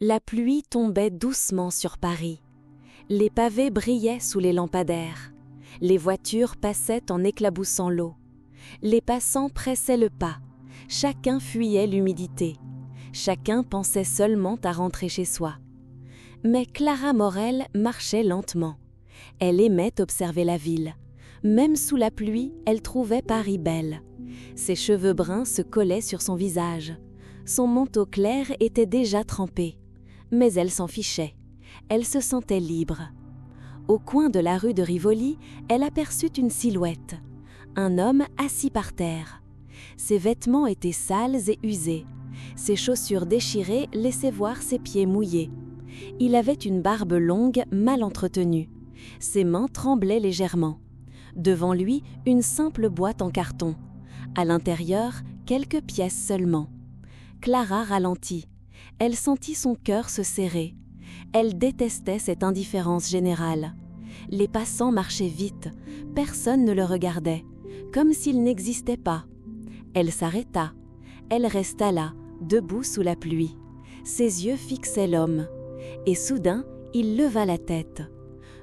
La pluie tombait doucement sur Paris. Les pavés brillaient sous les lampadaires. Les voitures passaient en éclaboussant l'eau. Les passants pressaient le pas. Chacun fuyait l'humidité. Chacun pensait seulement à rentrer chez soi. Mais Clara Morel marchait lentement. Elle aimait observer la ville. Même sous la pluie, elle trouvait Paris belle. Ses cheveux bruns se collaient sur son visage. Son manteau clair était déjà trempé. Mais elle s'en fichait. Elle se sentait libre. Au coin de la rue de Rivoli, elle aperçut une silhouette. Un homme assis par terre. Ses vêtements étaient sales et usés. Ses chaussures déchirées laissaient voir ses pieds mouillés. Il avait une barbe longue, mal entretenue. Ses mains tremblaient légèrement. Devant lui, une simple boîte en carton. À l'intérieur, quelques pièces seulement. Clara ralentit. Elle sentit son cœur se serrer. Elle détestait cette indifférence générale. Les passants marchaient vite. Personne ne le regardait, comme s'il n'existait pas. Elle s'arrêta. Elle resta là, debout sous la pluie. Ses yeux fixaient l'homme. Et soudain, il leva la tête.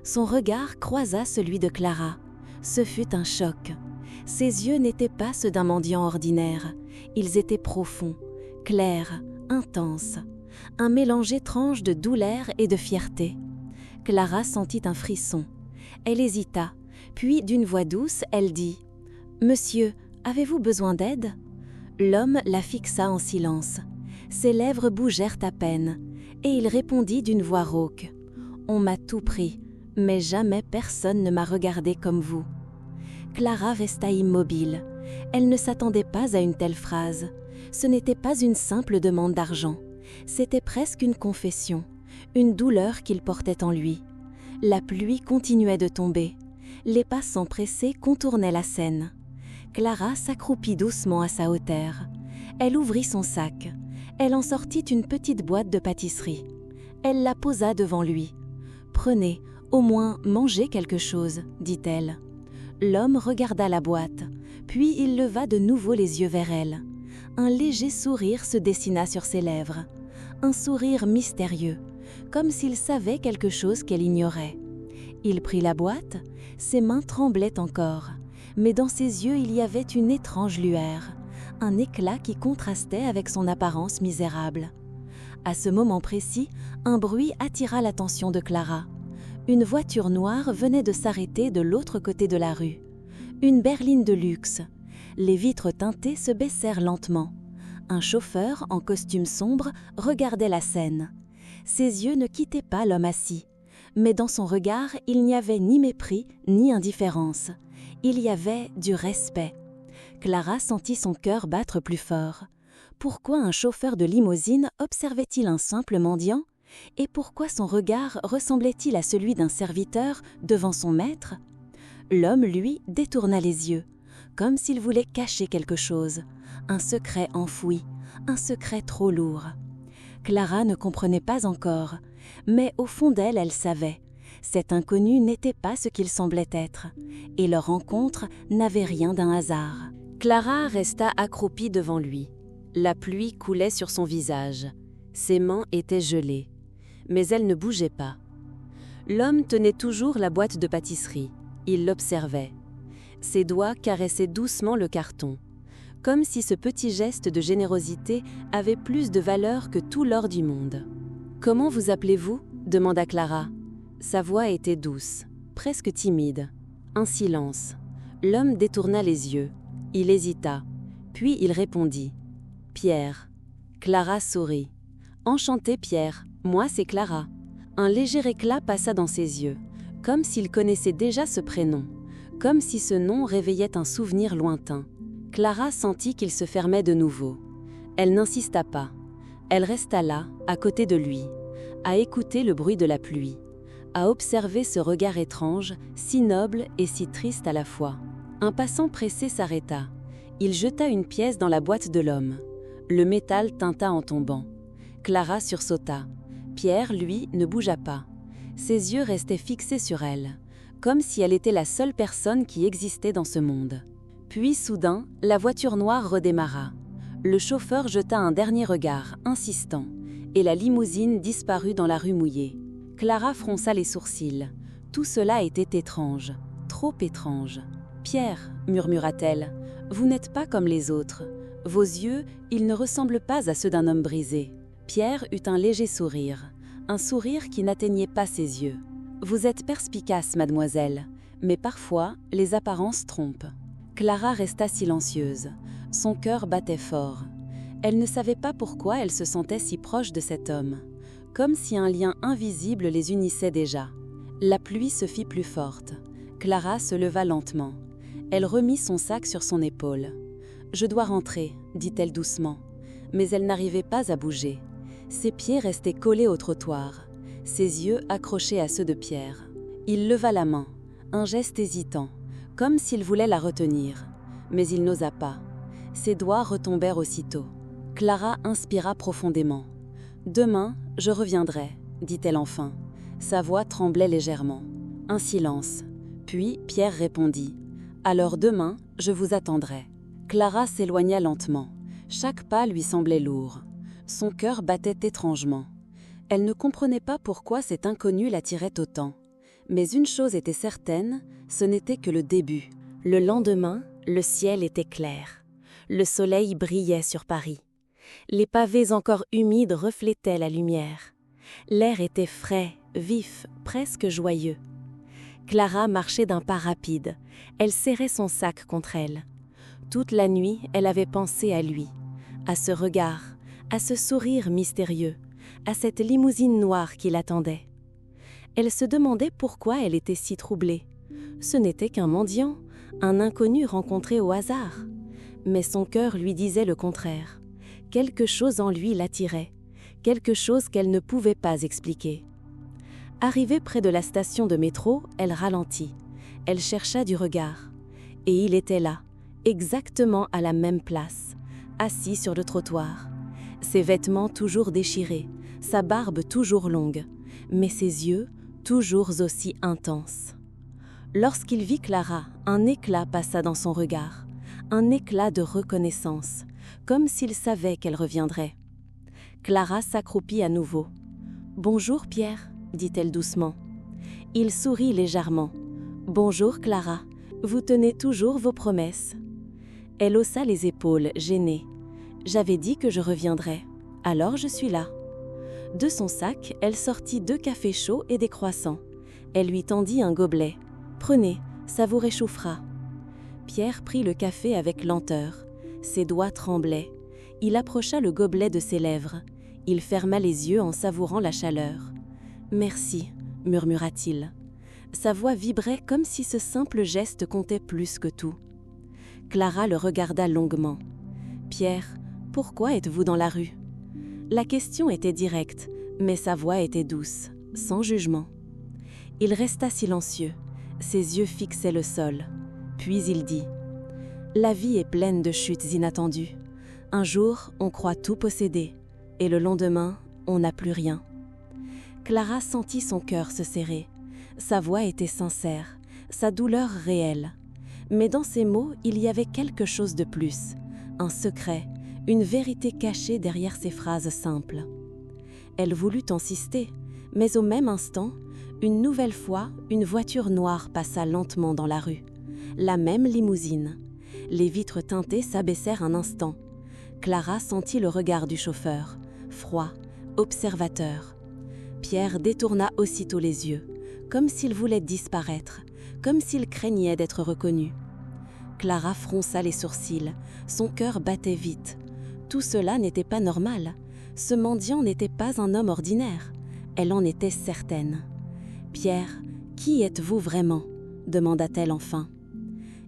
Son regard croisa celui de Clara. Ce fut un choc. Ses yeux n'étaient pas ceux d'un mendiant ordinaire. Ils étaient profonds, clairs, intenses. Un mélange étrange de douleur et de fierté. Clara sentit un frisson. Elle hésita, puis d'une voix douce, elle dit « Monsieur, avez-vous besoin d'aide ?» L'homme la fixa en silence. Ses lèvres bougèrent à peine, et il répondit d'une voix rauque « On m'a tout pris, mais jamais personne ne m'a regardé comme vous. » Clara resta immobile. Elle ne s'attendait pas à une telle phrase. Ce n'était pas une simple demande d'argent. C'était presque une confession, une douleur qu'il portait en lui. La pluie continuait de tomber. Les passants pressés contournaient la Seine. Clara s'accroupit doucement à sa hauteur. Elle ouvrit son sac. Elle en sortit une petite boîte de pâtisserie. Elle la posa devant lui. « Prenez, au moins mangez quelque chose, dit-elle. » L'homme regarda la boîte, puis il leva de nouveau les yeux vers elle. Un léger sourire se dessina sur ses lèvres. Un sourire mystérieux, comme s'il savait quelque chose qu'elle ignorait. Il prit la boîte, ses mains tremblaient encore, mais dans ses yeux il y avait une étrange lueur, un éclat qui contrastait avec son apparence misérable. À ce moment précis, un bruit attira l'attention de Clara. Une voiture noire venait de s'arrêter de l'autre côté de la rue. Une berline de luxe. Les vitres teintées se baissèrent lentement. Un chauffeur, en costume sombre, regardait la scène. Ses yeux ne quittaient pas l'homme assis. Mais dans son regard, il n'y avait ni mépris, ni indifférence. Il y avait du respect. Clara sentit son cœur battre plus fort. Pourquoi un chauffeur de limousine observait-il un simple mendiant ? Et pourquoi son regard ressemblait-il à celui d'un serviteur devant son maître ? L'homme, lui, détourna les yeux, comme s'il voulait cacher quelque chose, un secret enfoui, un secret trop lourd. Clara ne comprenait pas encore, mais au fond d'elle, elle savait. Cet inconnu n'était pas ce qu'il semblait être, et leur rencontre n'avait rien d'un hasard. Clara resta accroupie devant lui. La pluie coulait sur son visage. Ses mains étaient gelées. Mais elle ne bougeait pas. L'homme tenait toujours la boîte de pâtisserie. Il l'observait. Ses doigts caressaient doucement le carton, comme si ce petit geste de générosité avait plus de valeur que tout l'or du monde. « Comment vous appelez-vous » demanda Clara. Sa voix était douce, presque timide. Un silence. L'homme détourna les yeux. Il hésita. Puis il répondit. « Pierre. » Clara sourit. « Enchanté, Pierre. Moi, c'est Clara. » Un léger éclat passa dans ses yeux, comme s'il connaissait déjà ce prénom, comme si ce nom réveillait un souvenir lointain. Clara sentit qu'il se fermait de nouveau. Elle n'insista pas. Elle resta là, à côté de lui, à écouter le bruit de la pluie, à observer ce regard étrange, si noble et si triste à la fois. Un passant pressé s'arrêta. Il jeta une pièce dans la boîte de l'homme. Le métal tinta en tombant. Clara sursauta. Pierre, lui, ne bougea pas. Ses yeux restaient fixés sur elle, comme si elle était la seule personne qui existait dans ce monde. Puis, soudain, la voiture noire redémarra. Le chauffeur jeta un dernier regard, insistant, et la limousine disparut dans la rue mouillée. Clara fronça les sourcils. Tout cela était étrange, trop étrange. « Pierre, murmura-t-elle, vous n'êtes pas comme les autres. Vos yeux, ils ne ressemblent pas à ceux d'un homme brisé. » Pierre eut un léger sourire, un sourire qui n'atteignait pas ses yeux. « Vous êtes perspicace, mademoiselle, mais parfois, les apparences trompent. » Clara resta silencieuse. Son cœur battait fort. Elle ne savait pas pourquoi elle se sentait si proche de cet homme, comme si un lien invisible les unissait déjà. La pluie se fit plus forte. Clara se leva lentement. Elle remit son sac sur son épaule. « Je dois rentrer, » dit-elle doucement. Mais elle n'arrivait pas à bouger. Ses pieds restaient collés au trottoir, ses yeux accrochés à ceux de Pierre. Il leva la main, un geste hésitant, comme s'il voulait la retenir. Mais il n'osa pas. Ses doigts retombèrent aussitôt. Clara inspira profondément. « Demain, je reviendrai, » dit-elle enfin. Sa voix tremblait légèrement. Un silence. Puis Pierre répondit. « Alors demain, je vous attendrai. » Clara s'éloigna lentement. Chaque pas lui semblait lourd. Son cœur battait étrangement. Elle ne comprenait pas pourquoi cet inconnu l'attirait autant. Mais une chose était certaine, ce n'était que le début. Le lendemain, le ciel était clair. Le soleil brillait sur Paris. Les pavés encore humides reflétaient la lumière. L'air était frais, vif, presque joyeux. Clara marchait d'un pas rapide. Elle serrait son sac contre elle. Toute la nuit, elle avait pensé à lui, à ce regard, à ce sourire mystérieux, à cette limousine noire qui l'attendait. Elle se demandait pourquoi elle était si troublée. Ce n'était qu'un mendiant, un inconnu rencontré au hasard. Mais son cœur lui disait le contraire. Quelque chose en lui l'attirait, quelque chose qu'elle ne pouvait pas expliquer. Arrivée près de la station de métro, elle ralentit. Elle chercha du regard. Et il était là, exactement à la même place, assis sur le trottoir. Ses vêtements toujours déchirés, sa barbe toujours longue, mais ses yeux toujours aussi intenses. Lorsqu'il vit Clara, un éclat passa dans son regard, un éclat de reconnaissance, comme s'il savait qu'elle reviendrait. Clara s'accroupit à nouveau. « Bonjour Pierre », dit-elle doucement. Il sourit légèrement. « Bonjour Clara, vous tenez toujours vos promesses. » Elle haussa les épaules, gênée. « J'avais dit que je reviendrais, alors je suis là. » De son sac, elle sortit 2 cafés chauds et des croissants. Elle lui tendit un gobelet. « Prenez, ça vous réchauffera. » Pierre prit le café avec lenteur. Ses doigts tremblaient. Il approcha le gobelet de ses lèvres. Il ferma les yeux en savourant la chaleur. « Merci », murmura-t-il. Sa voix vibrait comme si ce simple geste comptait plus que tout. Clara le regarda longuement. « Pierre, pourquoi êtes-vous dans la rue ?» La question était directe, mais sa voix était douce, sans jugement. Il resta silencieux, ses yeux fixaient le sol. Puis il dit « La vie est pleine de chutes inattendues. Un jour, on croit tout posséder, et le lendemain, on n'a plus rien. » Clara sentit son cœur se serrer. Sa voix était sincère, sa douleur réelle. Mais dans ses mots, il y avait quelque chose de plus, un secret, une vérité cachée derrière ces phrases simples. Elle voulut insister, mais au même instant, une nouvelle fois, une voiture noire passa lentement dans la rue. La même limousine. Les vitres teintées s'abaissèrent un instant. Clara sentit le regard du chauffeur, froid, observateur. Pierre détourna aussitôt les yeux, comme s'il voulait disparaître, comme s'il craignait d'être reconnu. Clara fronça les sourcils, son cœur battait vite. Tout cela n'était pas normal. Ce mendiant n'était pas un homme ordinaire. Elle en était certaine. « Pierre, qui êtes-vous vraiment ?» demanda-t-elle enfin.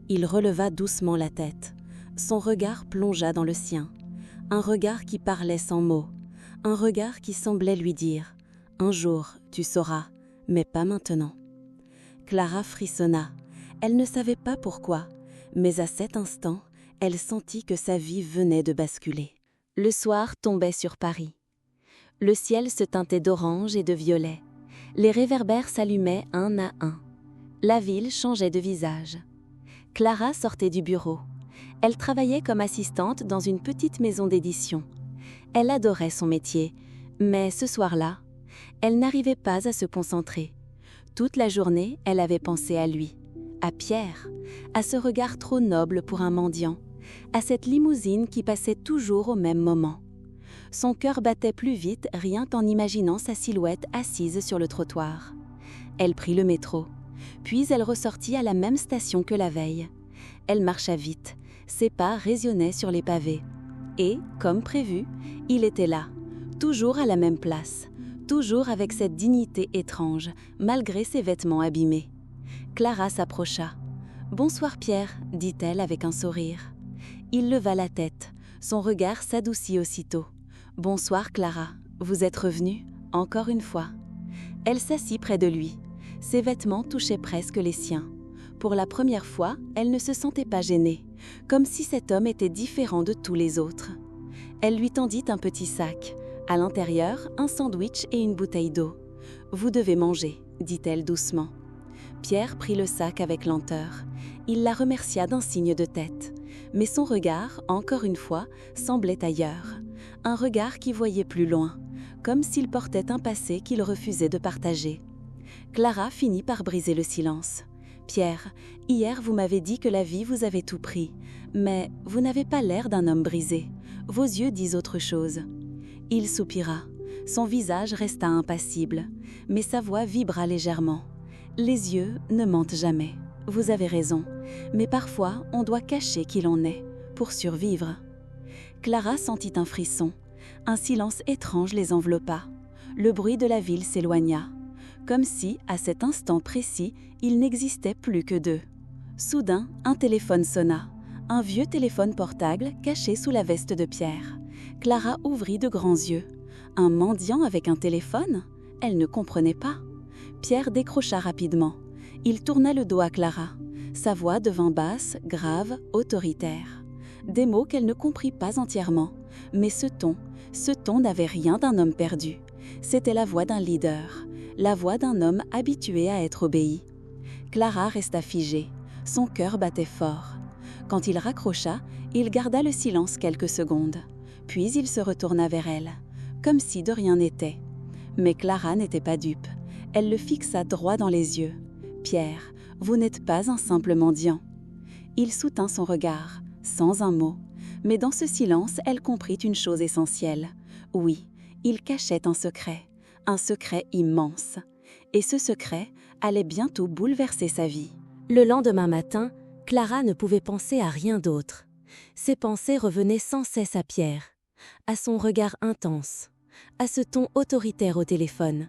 Il releva doucement la tête. Son regard plongea dans le sien. Un regard qui parlait sans mots. Un regard qui semblait lui dire « Un jour, tu sauras, mais pas maintenant. » Clara frissonna. Elle ne savait pas pourquoi, mais à cet instant, elle sentit que sa vie venait de basculer. Le soir tombait sur Paris. Le ciel se teintait d'orange et de violet. Les réverbères s'allumaient un à un. La ville changeait de visage. Clara sortait du bureau. Elle travaillait comme assistante dans une petite maison d'édition. Elle adorait son métier, Mais ce soir-là, elle n'arrivait pas à se concentrer. Toute la journée, elle avait pensé à lui, à Pierre, à ce regard trop noble pour un mendiant, à cette limousine qui passait toujours au même moment. Son cœur battait plus vite rien qu'en imaginant sa silhouette assise sur le trottoir. Elle prit le métro, puis elle ressortit à la même station que la veille. Elle marcha vite, ses pas résonnaient sur les pavés. Et, comme prévu, il était là, toujours à la même place, toujours avec cette dignité étrange, malgré ses vêtements abîmés. Clara s'approcha. « Bonsoir Pierre », dit-elle avec un sourire. Il leva la tête, son regard s'adoucit aussitôt. « Bonsoir Clara, vous êtes revenue, encore une fois. » Elle s'assit près de lui. Ses vêtements touchaient presque les siens. Pour la première fois, elle ne se sentait pas gênée, comme si cet homme était différent de tous les autres. Elle lui tendit un petit sac. À l'intérieur, un sandwich et une bouteille d'eau. « Vous devez manger », dit-elle doucement. Pierre prit le sac avec lenteur. Il la remercia d'un signe de tête. Mais son regard, encore une fois, semblait ailleurs. Un regard qui voyait plus loin, comme s'il portait un passé qu'il refusait de partager. Clara finit par briser le silence. « Pierre, hier vous m'avez dit que la vie vous avait tout pris, mais vous n'avez pas l'air d'un homme brisé. Vos yeux disent autre chose. » Il soupira. Son visage resta impassible, mais sa voix vibra légèrement. « Les yeux ne mentent jamais. Vous avez raison, mais parfois on doit cacher qui l'on est, pour survivre. » Clara sentit un frisson. Un silence étrange les enveloppa. Le bruit de la ville s'éloigna, comme si, à cet instant précis, il n'existait plus que d'eux. Soudain, un téléphone sonna. Un vieux téléphone portable caché sous la veste de Pierre. Clara ouvrit de grands yeux. Un mendiant avec un téléphone ? Elle ne comprenait pas. Pierre décrocha rapidement. Il tourna le dos à Clara. Sa voix devint basse, grave, autoritaire. Des mots qu'elle ne comprit pas entièrement. Mais ce ton n'avait rien d'un homme perdu. C'était la voix d'un leader, la voix d'un homme habitué à être obéi. Clara resta figée. Son cœur battait fort. Quand il raccrocha, il garda le silence quelques secondes. Puis il se retourna vers elle, comme si de rien n'était. Mais Clara n'était pas dupe. Elle le fixa droit dans les yeux. « Pierre, vous n'êtes pas un simple mendiant. » Il soutint son regard, sans un mot. Mais dans ce silence, elle comprit une chose essentielle. Oui, il cachait un secret immense. Et ce secret allait bientôt bouleverser sa vie. Le lendemain matin, Clara ne pouvait penser à rien d'autre. Ses pensées revenaient sans cesse à Pierre, à son regard intense, à ce ton autoritaire au téléphone,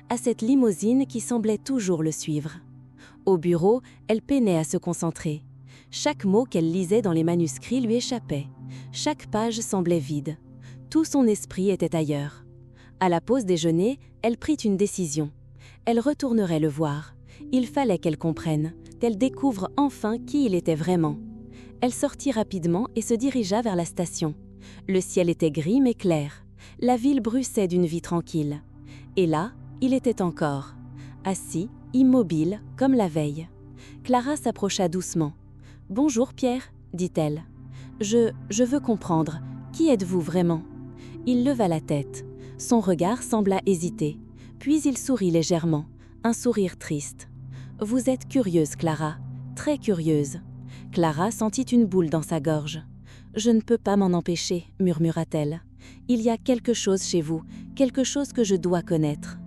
à cette limousine qui semblait toujours le suivre. Au bureau, elle peinait à se concentrer. Chaque mot qu'elle lisait dans les manuscrits lui échappait. Chaque page semblait vide. Tout son esprit était ailleurs. À la pause déjeuner, elle prit une décision. Elle retournerait le voir. Il fallait qu'elle comprenne, qu'elle découvre enfin qui il était vraiment. Elle sortit rapidement et se dirigea vers la station. Le ciel était gris mais clair. La ville bruissait d'une vie tranquille. Et là, il était encore, assis, immobile, comme la veille. Clara s'approcha doucement. « Bonjour Pierre », dit-elle. « Je veux comprendre. Qui êtes-vous vraiment ?» Il leva la tête. Son regard sembla hésiter. Puis il sourit légèrement, un sourire triste. « Vous êtes curieuse, Clara, très curieuse. » Clara sentit une boule dans sa gorge. « Je ne peux pas m'en empêcher, » murmura-t-elle. « Il y a quelque chose chez vous, quelque chose que je dois connaître. »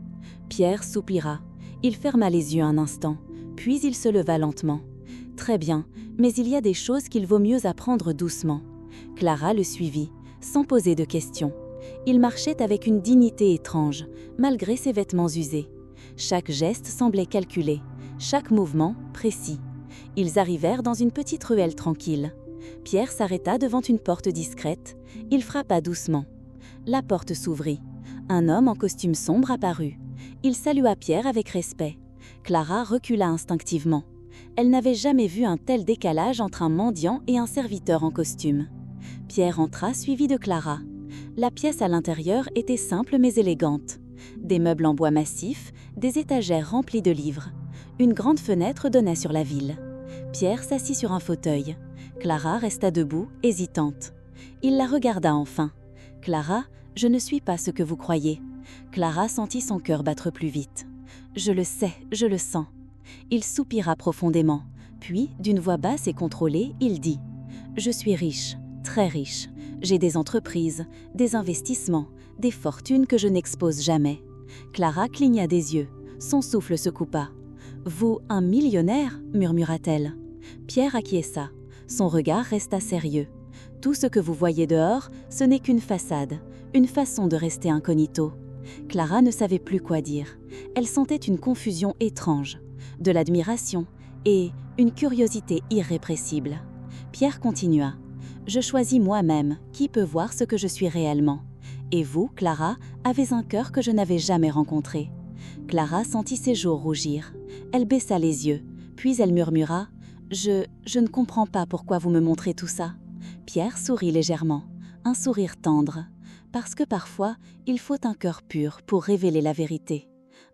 Pierre soupira. Il ferma les yeux un instant, puis il se leva lentement. « Très bien, mais il y a des choses qu'il vaut mieux apprendre doucement. » Clara le suivit, sans poser de questions. Il marchait avec une dignité étrange, malgré ses vêtements usés. Chaque geste semblait calculé, chaque mouvement précis. Ils arrivèrent dans une petite ruelle tranquille. Pierre s'arrêta devant une porte discrète. Il frappa doucement. La porte s'ouvrit. Un homme en costume sombre apparut. Il salua Pierre avec respect. Clara recula instinctivement. Elle n'avait jamais vu un tel décalage entre un mendiant et un serviteur en costume. Pierre entra suivi de Clara. La pièce à l'intérieur était simple mais élégante. Des meubles en bois massif, des étagères remplies de livres. Une grande fenêtre donnait sur la ville. Pierre s'assit sur un fauteuil. Clara resta debout, hésitante. Il la regarda enfin. « Clara, Je ne suis pas ce que vous croyez. » Clara sentit son cœur battre plus vite. « Je le sais, je le sens. » Il soupira profondément. Puis, d'une voix basse et contrôlée, il dit « Je suis riche, très riche. J'ai des entreprises, des investissements, des fortunes que je n'expose jamais. » Clara cligna des yeux. Son souffle se coupa. « Vous, un millionnaire ?» murmura-t-elle. Pierre acquiesça. Son regard resta sérieux. « Tout ce que vous voyez dehors, ce n'est qu'une façade, une façon de rester incognito. » Clara ne savait plus quoi dire. Elle sentait une confusion étrange, de l'admiration et une curiosité irrépressible. Pierre continua. « Je choisis moi-même qui peut voir ce que je suis réellement. Et vous, Clara, avez un cœur que je n'avais jamais rencontré. » Clara sentit ses joues rougir. Elle baissa les yeux, puis elle murmura « Je ne comprends pas pourquoi vous me montrez tout ça. » Pierre sourit légèrement, un sourire tendre. Parce que parfois, il faut un cœur pur pour révéler la vérité.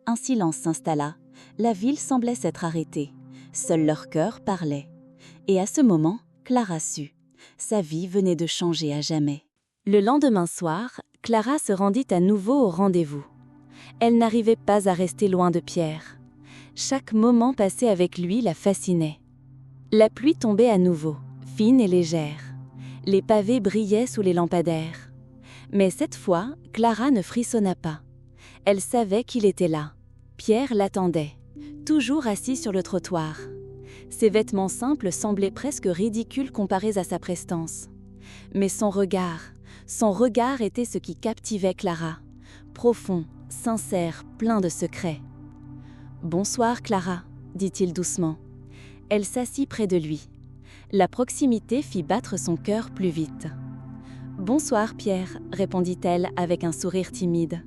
Un silence s'installa. La ville semblait s'être arrêtée. Seul leur cœur parlait. Et à ce moment, Clara sut. Sa vie venait de changer à jamais. Le lendemain soir, Clara se rendit à nouveau au rendez-vous. Elle n'arrivait pas à rester loin de Pierre. Chaque moment passé avec lui la fascinait. La pluie tombait à nouveau, fine et légère. Les pavés brillaient sous les lampadaires. Mais cette fois, Clara ne frissonna pas. Elle savait qu'il était là. Pierre l'attendait, toujours assis sur le trottoir. Ses vêtements simples semblaient presque ridicules comparés à sa prestance. Mais son regard était ce qui captivait Clara. Profond, sincère, plein de secrets. « Bonsoir, Clara », dit-il doucement. Elle s'assit près de lui. La proximité fit battre son cœur plus vite. « Bonsoir, Pierre », répondit-elle avec un sourire timide.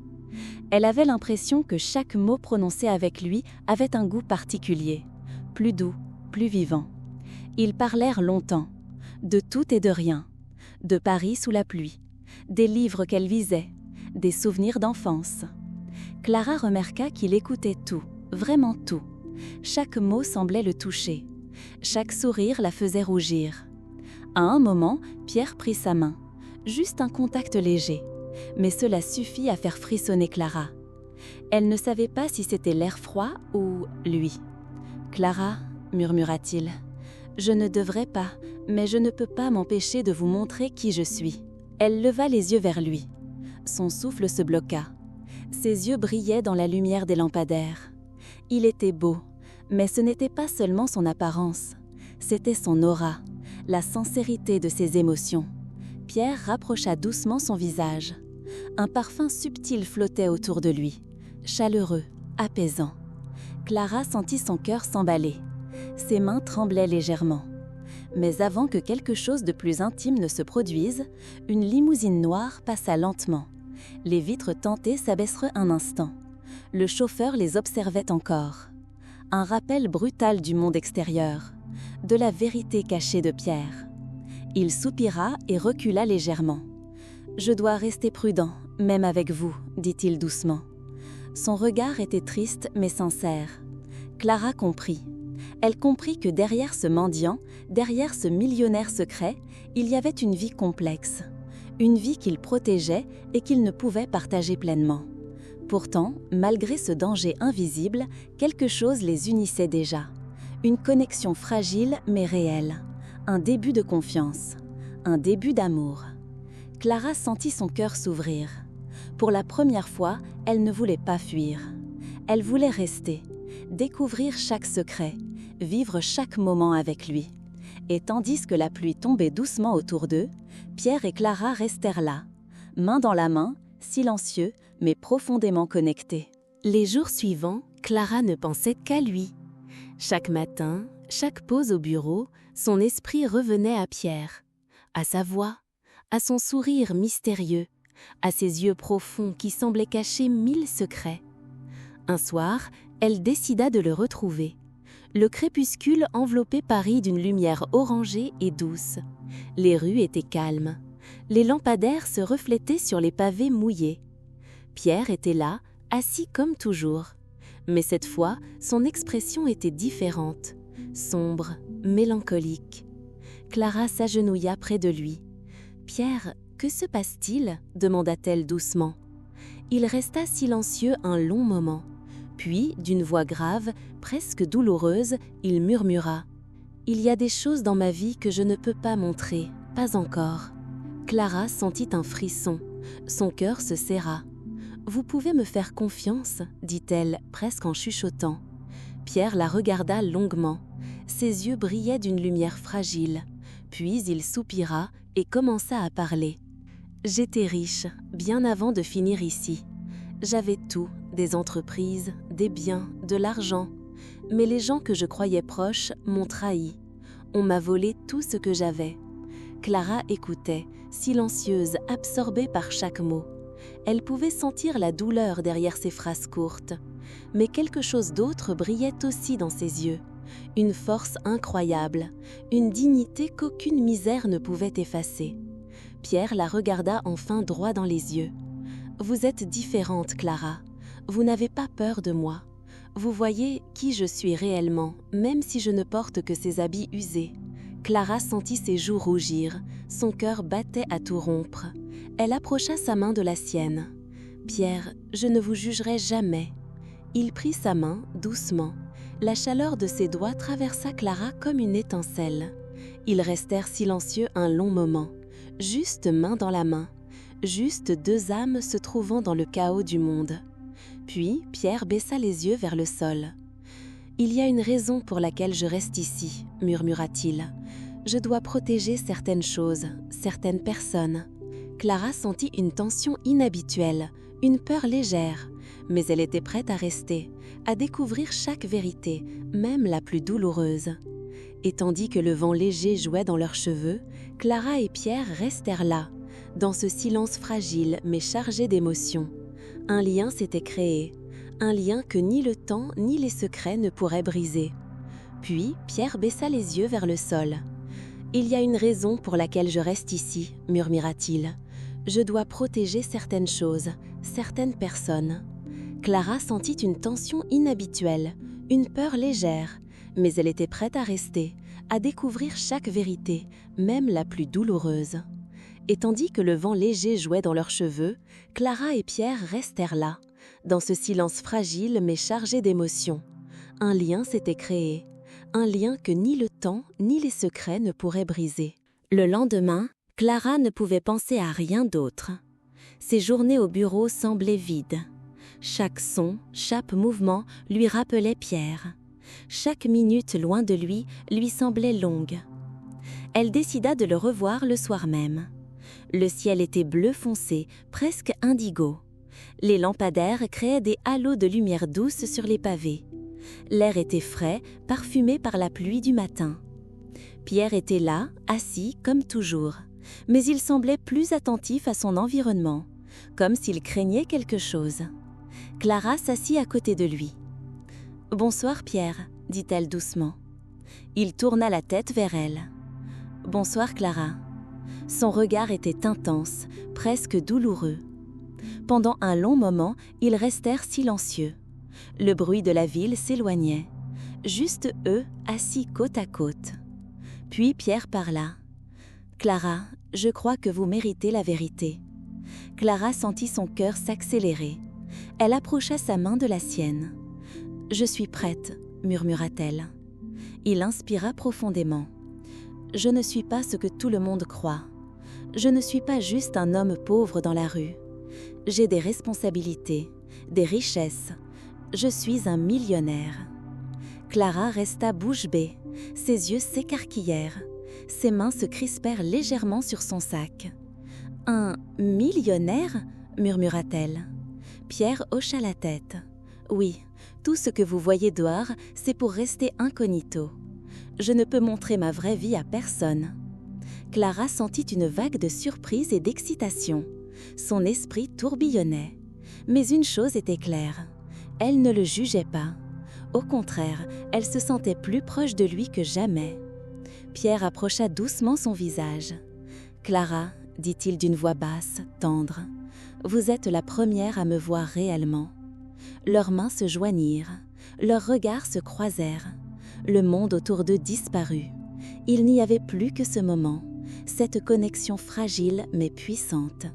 Elle avait l'impression que chaque mot prononcé avec lui avait un goût particulier, plus doux, plus vivant. Ils parlèrent longtemps, de tout et de rien, de Paris sous la pluie, des livres qu'elle lisait, des souvenirs d'enfance. Clara remarqua qu'il écoutait tout, vraiment tout. Chaque mot semblait le toucher. Chaque sourire la faisait rougir. À un moment, Pierre prit sa main. Juste un contact léger. Mais cela suffit à faire frissonner Clara. Elle ne savait pas si c'était l'air froid ou lui. « Clara », murmura-t-il, « je ne devrais pas, mais je ne peux pas m'empêcher de vous montrer qui je suis. » Elle leva les yeux vers lui. Son souffle se bloqua. Ses yeux brillaient dans la lumière des lampadaires. Il était beau, mais ce n'était pas seulement son apparence. C'était son aura, la sincérité de ses émotions. Pierre rapprocha doucement son visage. Un parfum subtil flottait autour de lui, chaleureux, apaisant. Clara sentit son cœur s'emballer. Ses mains tremblaient légèrement. Mais avant que quelque chose de plus intime ne se produise, une limousine noire passa lentement. Les vitres teintées s'abaissèrent un instant. Le chauffeur les observait encore. Un rappel brutal du monde extérieur, de la vérité cachée de Pierre. Il soupira et recula légèrement. « Je dois rester prudent, même avec vous », dit-il doucement. Son regard était triste mais sincère. Clara comprit. Elle comprit que derrière ce mendiant, derrière ce millionnaire secret, il y avait une vie complexe. Une vie qu'il protégeait et qu'il ne pouvait partager pleinement. Pourtant, malgré ce danger invisible, quelque chose les unissait déjà. Une connexion fragile mais réelle. Un début de confiance. Un début d'amour. Clara sentit son cœur s'ouvrir. Pour la première fois, elle ne voulait pas fuir. Elle voulait rester, découvrir chaque secret, vivre chaque moment avec lui. Et tandis que la pluie tombait doucement autour d'eux, Pierre et Clara restèrent là, main dans la main, silencieux mais profondément connectés. Les jours suivants, Clara ne pensait qu'à lui. Chaque matin, chaque pause au bureau, son esprit revenait à Pierre, à sa voix, à son sourire mystérieux, à ses yeux profonds qui semblaient cacher 1000 secrets. Un soir, elle décida de le retrouver. Le crépuscule enveloppait Paris d'une lumière orangée et douce. Les rues étaient calmes. Les lampadaires se reflétaient sur les pavés mouillés. Pierre était là, assis comme toujours. Mais cette fois, son expression était différente, sombre, mélancolique. Clara s'agenouilla près de lui. « Pierre, Que se passe-t-il » demanda-t-elle doucement. Il resta silencieux un long moment. Puis, d'une voix grave, presque douloureuse, il murmura « Il y a des choses dans ma vie que je ne peux pas montrer, pas encore. » Clara sentit un frisson. Son cœur se serra. « Vous pouvez me faire confiance » dit-elle, presque en chuchotant. Pierre la regarda longuement. Ses yeux brillaient d'une lumière fragile. Puis il soupira et commença à parler. « J'étais riche, bien avant de finir ici. J'avais tout, des entreprises, des biens, de l'argent. Mais les gens que je croyais proches m'ont trahi. On m'a volé tout ce que j'avais. » Clara écoutait, silencieuse, absorbée par chaque mot. Elle pouvait sentir la douleur derrière ces phrases courtes. Mais quelque chose d'autre brillait aussi dans ses yeux. Une force incroyable, une dignité qu'aucune misère ne pouvait effacer. Pierre la regarda enfin droit dans les yeux. « Vous êtes différente, Clara. Vous n'avez pas peur de moi. Vous voyez qui je suis réellement, même si je ne porte que ces habits usés. » Clara sentit ses joues rougir, son cœur battait à tout rompre. Elle approcha sa main de la sienne. « Pierre, je ne vous jugerai jamais. » Il prit sa main, doucement. La chaleur de ses doigts traversa Clara comme une étincelle. Ils restèrent silencieux un long moment, juste main dans la main, juste deux âmes se trouvant dans le chaos du monde. Puis Pierre baissa les yeux vers le sol. « Il y a une raison pour laquelle je reste ici, » murmura-t-il. « Je dois protéger certaines choses, certaines personnes. » Clara sentit une tension inhabituelle, une peur légère, mais elle était prête à rester, à découvrir chaque vérité, même la plus douloureuse. Et tandis que le vent léger jouait dans leurs cheveux, Clara et Pierre restèrent là, dans ce silence fragile mais chargé d'émotions. Un lien s'était créé, un lien que ni le temps ni les secrets ne pourraient briser. Puis Pierre baissa les yeux vers le sol. « Il y a une raison pour laquelle je reste ici, » murmura-t-il. « Je dois protéger certaines choses, certaines personnes. » Clara sentit une tension inhabituelle, une peur légère, mais elle était prête à rester, à découvrir chaque vérité, même la plus douloureuse. Et tandis que le vent léger jouait dans leurs cheveux, Clara et Pierre restèrent là, dans ce silence fragile mais chargé d'émotions. Un lien s'était créé, un lien que ni le temps ni les secrets ne pourraient briser. Le lendemain, Clara ne pouvait penser à rien d'autre. Ses journées au bureau semblaient vides. Chaque son, chaque mouvement lui rappelait Pierre. Chaque minute loin de lui semblait longue. Elle décida de le revoir le soir même. Le ciel était bleu foncé, presque indigo. Les lampadaires créaient des halos de lumière douce sur les pavés. L'air était frais, parfumé par la pluie du matin. Pierre était là, assis comme toujours, mais il semblait plus attentif à son environnement, comme s'il craignait quelque chose. Clara s'assit à côté de lui. « Bonsoir Pierre » dit-elle doucement. Il tourna la tête vers elle. « Bonsoir Clara ». Son regard était intense, presque douloureux. Pendant un long moment, ils restèrent silencieux. Le bruit de la ville s'éloignait. Juste eux, assis côte à côte. Puis Pierre parla. « Clara, je crois que vous méritez la vérité. » Clara sentit son cœur s'accélérer. Elle approcha sa main de la sienne. « Je suis prête » murmura-t-elle. Il inspira profondément. « Je ne suis pas ce que tout le monde croit. Je ne suis pas juste un homme pauvre dans la rue. J'ai des responsabilités, des richesses. Je suis un millionnaire. » Clara resta bouche bée. Ses yeux s'écarquillèrent. Ses mains se crispèrent légèrement sur son sac. « Un millionnaire » murmura-t-elle. Pierre hocha la tête. « Oui, tout ce que vous voyez dehors, c'est pour rester incognito. Je ne peux montrer ma vraie vie à personne. » Clara sentit une vague de surprise et d'excitation. Son esprit tourbillonnait. Mais une chose était claire. Elle ne le jugeait pas. Au contraire, elle se sentait plus proche de lui que jamais. Pierre approcha doucement son visage. « Clara, » dit-il d'une voix basse, tendre, « vous êtes la première à me voir réellement. » Leurs mains se joignirent, leurs regards se croisèrent. Le monde autour d'eux disparut. Il n'y avait plus que ce moment, cette connexion fragile mais puissante.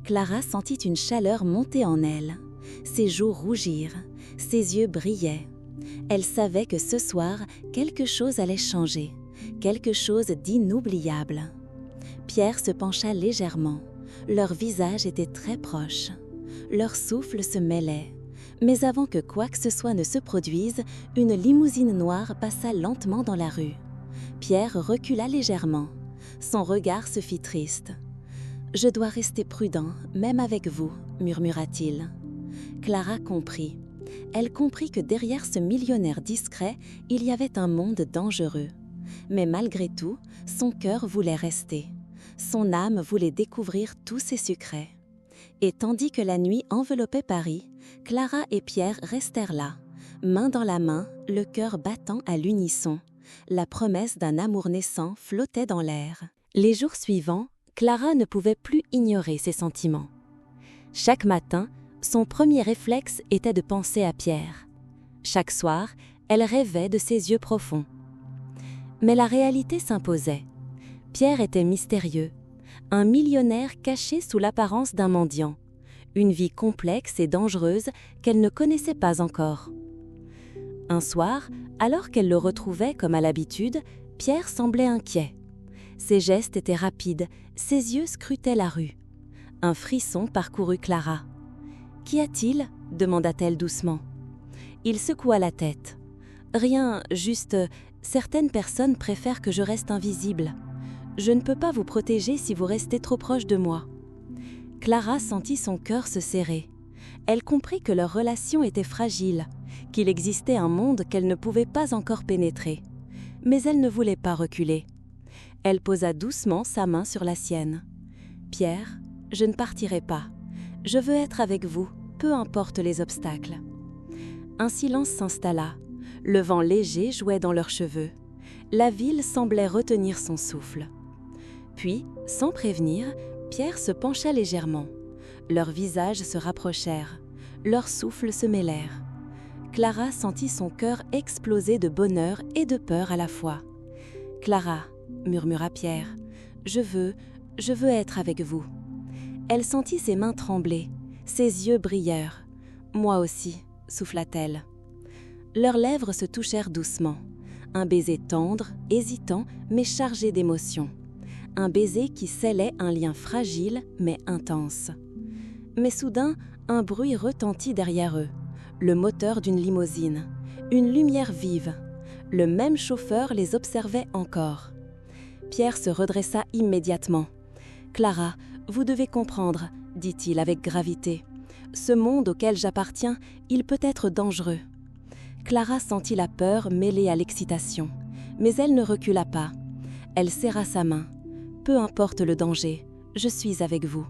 Clara sentit une chaleur monter en elle. Ses joues rougirent, ses yeux brillaient. Elle savait que ce soir, quelque chose allait changer, quelque chose d'inoubliable. Pierre se pencha légèrement. Leurs visages étaient très proches. Leur souffle se mêlait. Mais avant que quoi que ce soit ne se produise, une limousine noire passa lentement dans la rue. Pierre recula légèrement. Son regard se fit triste. « Je dois rester prudent, même avec vous », murmura-t-il. Clara comprit. Elle comprit que derrière ce millionnaire discret, il y avait un monde dangereux. Mais malgré tout, son cœur voulait rester. Son âme voulait découvrir tous ses secrets. Et tandis que la nuit enveloppait Paris, Clara et Pierre restèrent là, main dans la main, le cœur battant à l'unisson. La promesse d'un amour naissant flottait dans l'air. Les jours suivants, Clara ne pouvait plus ignorer ses sentiments. Chaque matin, son premier réflexe était de penser à Pierre. Chaque soir, elle rêvait de ses yeux profonds. Mais la réalité s'imposait. Pierre était mystérieux, un millionnaire caché sous l'apparence d'un mendiant, une vie complexe et dangereuse qu'elle ne connaissait pas encore. Un soir, alors qu'elle le retrouvait comme à l'habitude, Pierre semblait inquiet. Ses gestes étaient rapides, ses yeux scrutaient la rue. Un frisson parcourut Clara. « Qu'y a-t-il » demanda-t-elle doucement. Il secoua la tête. « Rien, juste, certaines personnes préfèrent que je reste invisible. Je ne peux pas vous protéger si vous restez trop proche de moi. » Clara sentit son cœur se serrer. Elle comprit que leur relation était fragile, qu'il existait un monde qu'elle ne pouvait pas encore pénétrer. Mais elle ne voulait pas reculer. Elle posa doucement sa main sur la sienne. « Pierre, je ne partirai pas. Je veux être avec vous, peu importe les obstacles. » Un silence s'installa. Le vent léger jouait dans leurs cheveux. La ville semblait retenir son souffle. Puis, sans prévenir, Pierre se pencha légèrement. Leurs visages se rapprochèrent. Leurs souffles se mêlèrent. Clara sentit son cœur exploser de bonheur et de peur à la fois. « Clara, » murmura Pierre, « je veux être avec vous. » Elle sentit ses mains trembler, ses yeux brillèrent. « Moi aussi », souffla-t-elle. Leurs lèvres se touchèrent doucement. Un baiser tendre, hésitant, mais chargé d'émotion. Un baiser qui scellait un lien fragile, mais intense. Mais soudain, un bruit retentit derrière eux. Le moteur d'une limousine. Une lumière vive. Le même chauffeur les observait encore. Pierre se redressa immédiatement. « Clara, vous devez comprendre, » dit-il avec gravité. « Ce monde auquel j'appartiens, il peut être dangereux. » Clara sentit la peur mêlée à l'excitation, mais elle ne recula pas. Elle serra sa main. « Peu importe le danger, je suis avec vous. »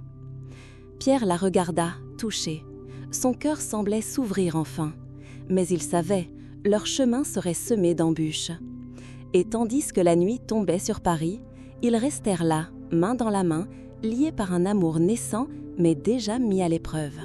Pierre la regarda, touché. Son cœur semblait s'ouvrir enfin. Mais il savait, leur chemin serait semé d'embûches. Et tandis que la nuit tombait sur Paris, ils restèrent là, main dans la main, liés par un amour naissant, mais déjà mis à l'épreuve.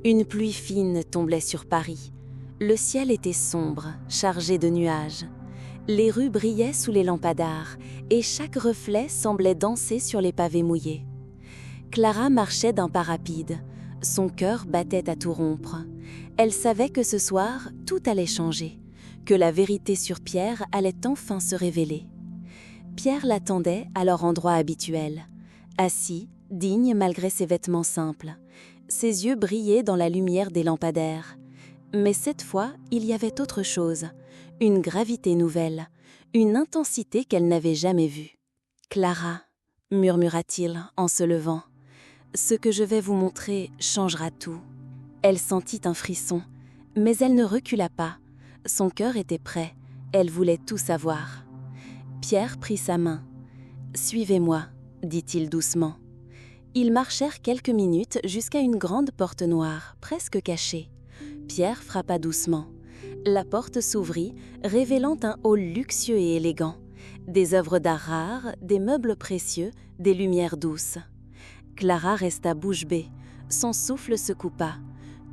Une pluie fine tombait sur Paris. Le ciel était sombre, chargé de nuages. Les rues brillaient sous les lampadaires et chaque reflet semblait danser sur les pavés mouillés. Clara marchait d'un pas rapide. Son cœur battait à tout rompre. Elle savait que ce soir, tout allait changer, que la vérité sur Pierre allait enfin se révéler. Pierre l'attendait à leur endroit habituel, assis, digne malgré ses vêtements simples. Ses yeux brillaient dans la lumière des lampadaires. Mais cette fois, il y avait autre chose, une gravité nouvelle, une intensité qu'elle n'avait jamais vue. « Clara », murmura-t-il en se levant, « ce que je vais vous montrer changera tout. » Elle sentit un frisson, mais elle ne recula pas. Son cœur était prêt, elle voulait tout savoir. Pierre prit sa main. « Suivez-moi », dit-il doucement. Ils marchèrent quelques minutes jusqu'à une grande porte noire, presque cachée. Pierre frappa doucement. La porte s'ouvrit, révélant un hall luxueux et élégant. Des œuvres d'art rares, des meubles précieux, des lumières douces. Clara resta bouche bée. Son souffle se coupa.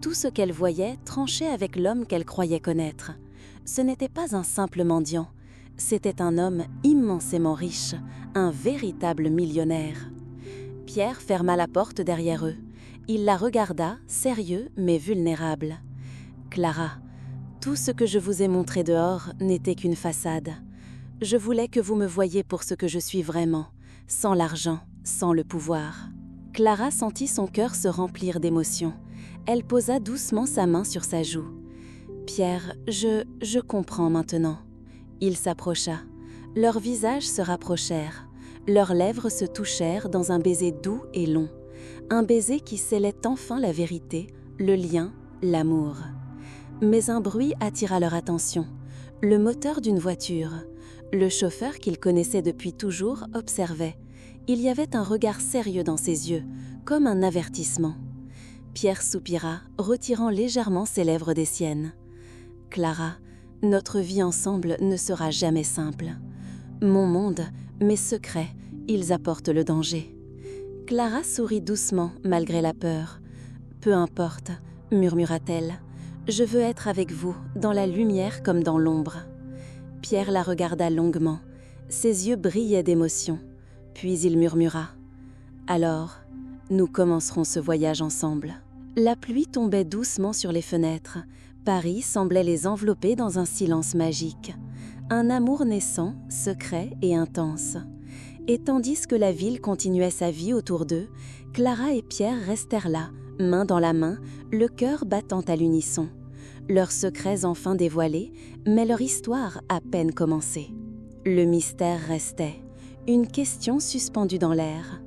Tout ce qu'elle voyait tranchait avec l'homme qu'elle croyait connaître. Ce n'était pas un simple mendiant. C'était un homme immensément riche, un véritable millionnaire. Pierre ferma la porte derrière eux. Il la regarda, sérieux mais vulnérable. « Clara, tout ce que je vous ai montré dehors n'était qu'une façade. Je voulais que vous me voyiez pour ce que je suis vraiment, sans l'argent, sans le pouvoir. » Clara sentit son cœur se remplir d'émotion. Elle posa doucement sa main sur sa joue. « Pierre, je comprends maintenant. » Il s'approcha. Leurs visages se rapprochèrent. Leurs lèvres se touchèrent dans un baiser doux et long. Un baiser qui scellait enfin la vérité, le lien, l'amour. Mais un bruit attira leur attention. Le moteur d'une voiture. Le chauffeur qu'ils connaissaient depuis toujours observait. Il y avait un regard sérieux dans ses yeux, comme un avertissement. Pierre soupira, retirant légèrement ses lèvres des siennes. « Clara, notre vie ensemble ne sera jamais simple. Mon monde, mes secrets, ils apportent le danger. » Clara sourit doucement malgré la peur. « Peu importe, » murmura-t-elle. « Je veux être avec vous, dans la lumière comme dans l'ombre. » Pierre la regarda longuement. Ses yeux brillaient d'émotion. Puis il murmura. « Alors, nous commencerons ce voyage ensemble. » La pluie tombait doucement sur les fenêtres. Paris semblait les envelopper dans un silence magique. Un amour naissant, secret et intense. Et tandis que la ville continuait sa vie autour d'eux, Clara et Pierre restèrent là, main dans la main, le cœur battant à l'unisson. Leurs secrets enfin dévoilés, mais leur histoire à peine commencée. Le mystère restait, une question suspendue dans l'air.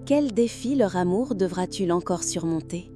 Quel défi leur amour devra-t-il encore surmonter ?